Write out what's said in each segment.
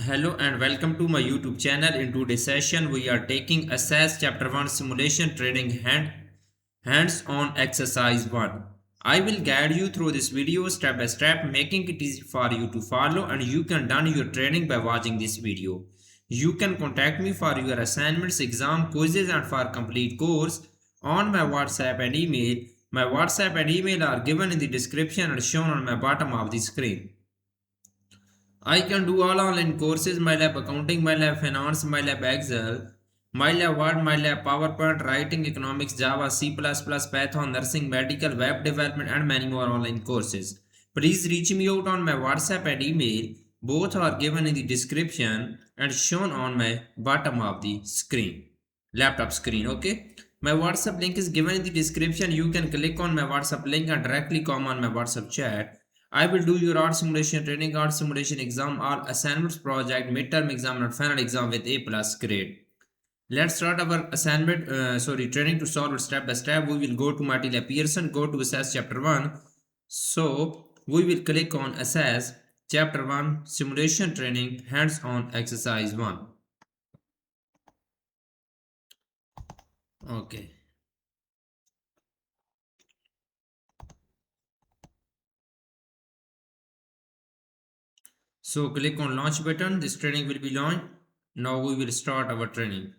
Hello and welcome to my YouTube channel. In today's session, we are taking SAS Chapter 1 Simulation Training Hands-on Exercise 1. I will guide you through this video step by step, making it easy for you to follow, and you can done your training by watching this video. You can contact me for your assignments, exam, quizzes and for complete course on my WhatsApp and email. My WhatsApp and email are given in the description and shown on my bottom of the screen. I can do all online courses, MyLab Accounting, MyLab Finance, MyLab Excel, MyLab Word, MyLab PowerPoint, Writing, Economics, Java, C++, Python, Nursing, Medical, Web Development and many more online courses. Please reach me out on my WhatsApp and email. Both are given in the description and shown on my bottom of the screen, laptop screen, okay? My WhatsApp link is given in the description. You can click on my WhatsApp link and directly come on my WhatsApp chat. I will do your art simulation training, art simulation exam, or assignments project, midterm exam, and final exam with A plus grade. Let's start our training to solve it step by step. We will go to Matilda Pearson, go to SAS chapter 1. So we will click on SAS chapter 1 simulation training hands-on exercise 1. Okay. So click on launch button. This training will be launched. Now we will start our training.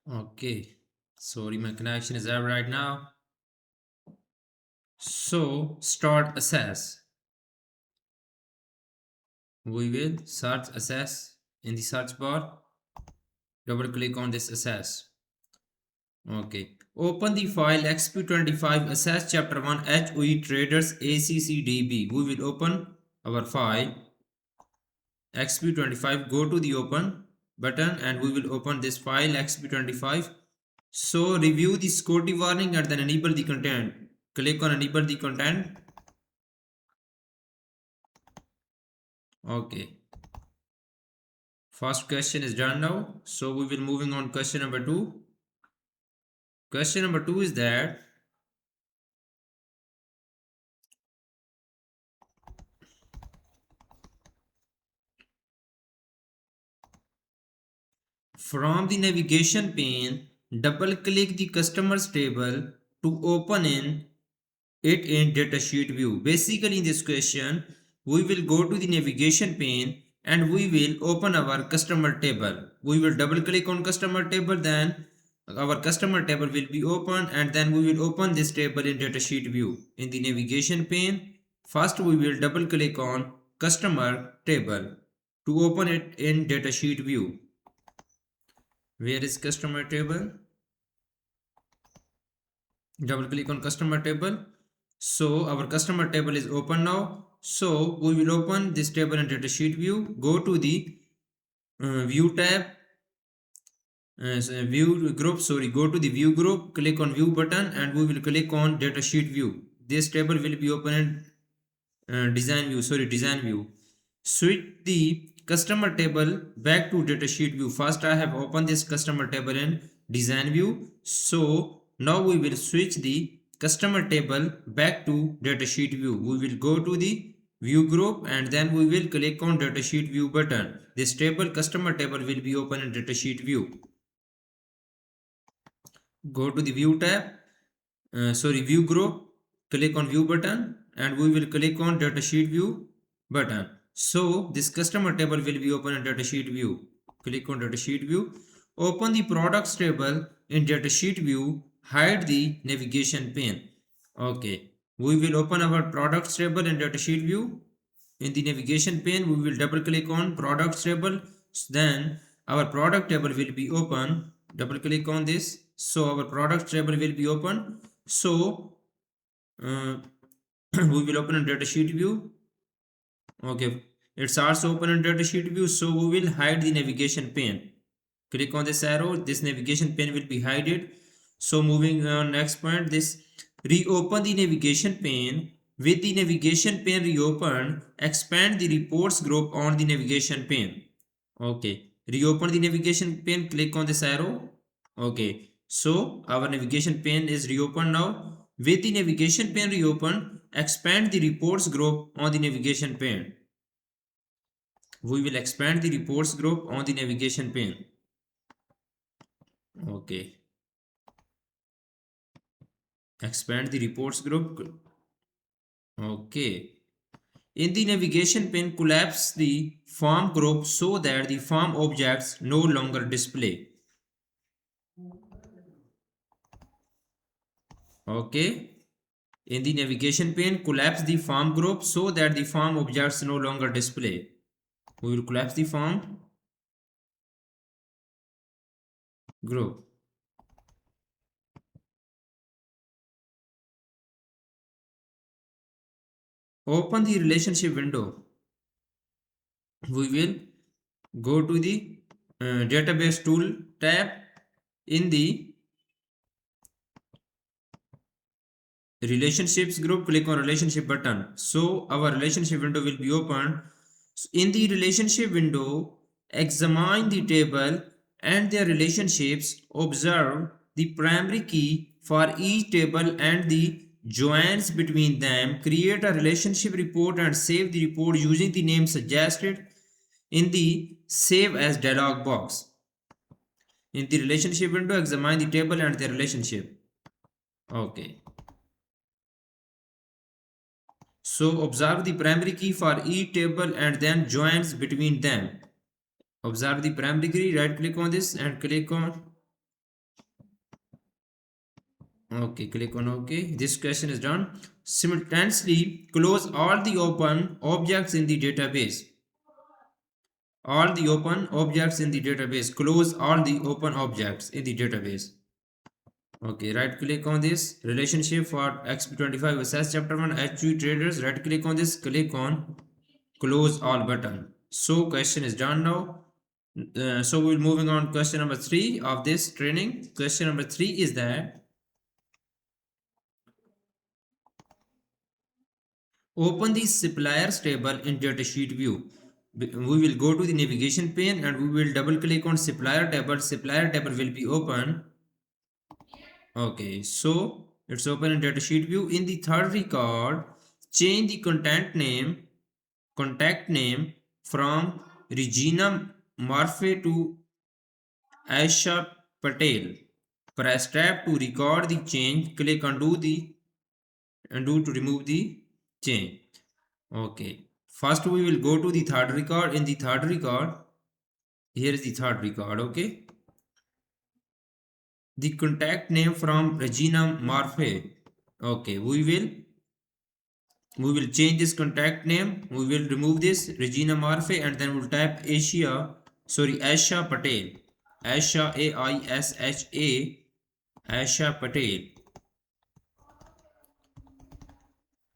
Okay. Sorry, my connection is out right now. So start SAS. We will search SAS in the search bar. Double click on this SAS. Okay. Open the file XP25 SAS chapter 1 HOE traders ACCDB. We will open our file XP25. Go to the open button and we will open this file XP25. So review the security warning and then enable the content. Click on enable the content. Okay. First question is done now. So we will moving on question number 2. Question number 2 is that from the navigation pane, double click the customers table to open it in datasheet view. Basically in this question, we will go to the navigation pane and we will open our customer table. We will double click on customer table, then our customer table will be open and then we will open this table in datasheet view. In the navigation pane, first we will double click on customer table to open it in datasheet view. Where is customer table? Double click on customer table. So our customer table is open now. So we will open this table in datasheet view. Go to the view tab, go to the view group, click on view button and we will click on datasheet view. This table will be open in design view. Switch the customer table back to datasheet view. First I have opened this customer table in design view. So now we will switch the customer table back to datasheet view. We will go to the view group and then we will click on datasheet view button. This customer table will be open in datasheet view. Go to the view tab, view group, click on view button and we will click on datasheet view button. So this customer table will be open in datasheet view. Click on datasheet view. Open the products table in datasheet view. Hide the navigation pane. Okay. We will open our products table in datasheet view. In the navigation pane, we will double click on products table. Then our product table will be open. Double click on this. So our products table will be open. So we will open in datasheet view. Okay, it's also open in datasheet view, so we will hide the navigation pane. Click on this arrow, this navigation pane will be hidden. So moving on next point, this reopen the navigation pane. With the navigation pane reopened, expand the reports group on the navigation pane. Okay, reopen the navigation pane, click on this arrow. Okay, so our navigation pane is reopened now. With the navigation pane reopened, expand the reports group on the navigation pane. We will expand the reports group on the navigation pane. Okay. Expand the reports group. Okay. In the navigation pane, collapse the form group so that the form objects no longer display. Okay. In the navigation pane, collapse the form group so that the form objects no longer display. We will collapse the form group. Open the relationship window. We will go to the database tool tab. In the relationships group, click on relationship button. So our relationship window will be opened. In the relationship window, examine the table and their relationships. Observe the primary key for each table and the joins between them. Create a relationship report and save the report using the name suggested in the Save As dialog box. In the relationship window, examine the table and their relationship. Okay. So observe the primary key for each table and then joins between them. Observe the primary key, right click on this and click on OK. Click on OK. This question is done. Simultaneously close all the open objects in the database. All the open objects in the database. Close all the open objects in the database. Okay, right click on this relationship for XP25 assess chapter 1 HG traders. Right click on this, click on close all button. So question is done now. So we're moving on question number 3 of this training. Question number 3 is that open the suppliers table in datasheet view. We will go to the navigation pane and we will double click on supplier table. Supplier table will be open. Okay, so it's open in datasheet view. In the third record, change the contact name from Regina Murphy to Aisha Patel. Press tab to record the change. Click undo to remove the change. Okay. First we will go to the third record. In the third record, here is the third record. Okay. The contact name from Regina Murphy. Okay, we will change this contact name. We will remove this Regina Murphy and then we'll type Aisha Patel. Aisha Aisha Aisha Patel.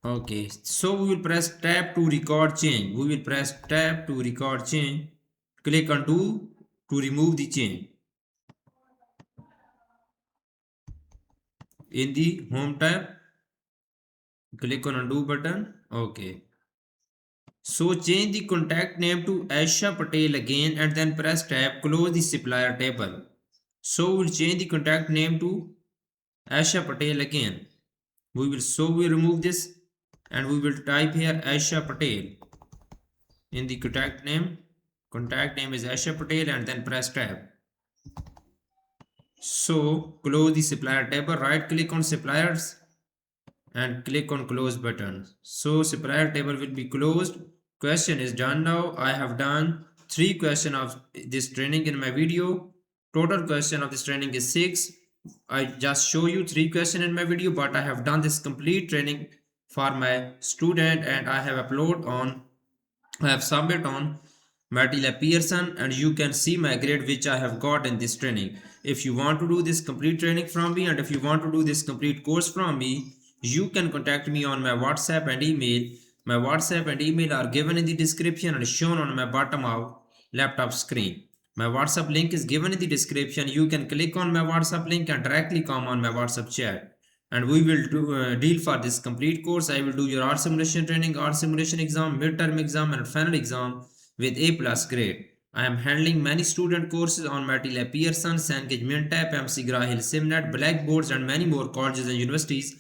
Okay, so we will press tab to record change. We will press tab to record change. Click undo to remove the change. In the home tab, click on undo button. Okay. So change the contact name to Aisha Patel again and then press tab, close the supplier table. So we'll change the contact name to Aisha Patel again. We remove this and we will type here Aisha Patel. In the contact name is Aisha Patel and then press tab. So close the supplier table, right click on suppliers and click on close button. So supplier table will be closed. Question is done now. I have done 3 questions of this training in my video. Total question of this training is 6. I just show you 3 questions in my video, but I have done this complete training for my student and I have submit on Matilda Pearson and you can see my grade which I have got in this training. If you want to do this complete training from me and if you want to do this complete course from me, you can contact me on my WhatsApp and email. My WhatsApp and email are given in the description and shown on my bottom of laptop screen. My WhatsApp link is given in the description. You can click on my WhatsApp link and directly come on my WhatsApp chat. And we will deal for this complete course. I will do your art simulation training, art simulation exam, midterm exam and final exam with A+ grade. I am handling many student courses on Matilda Pearson, Cengage Mintap, MC Grahil, Simnet, Blackboards and many more colleges and universities.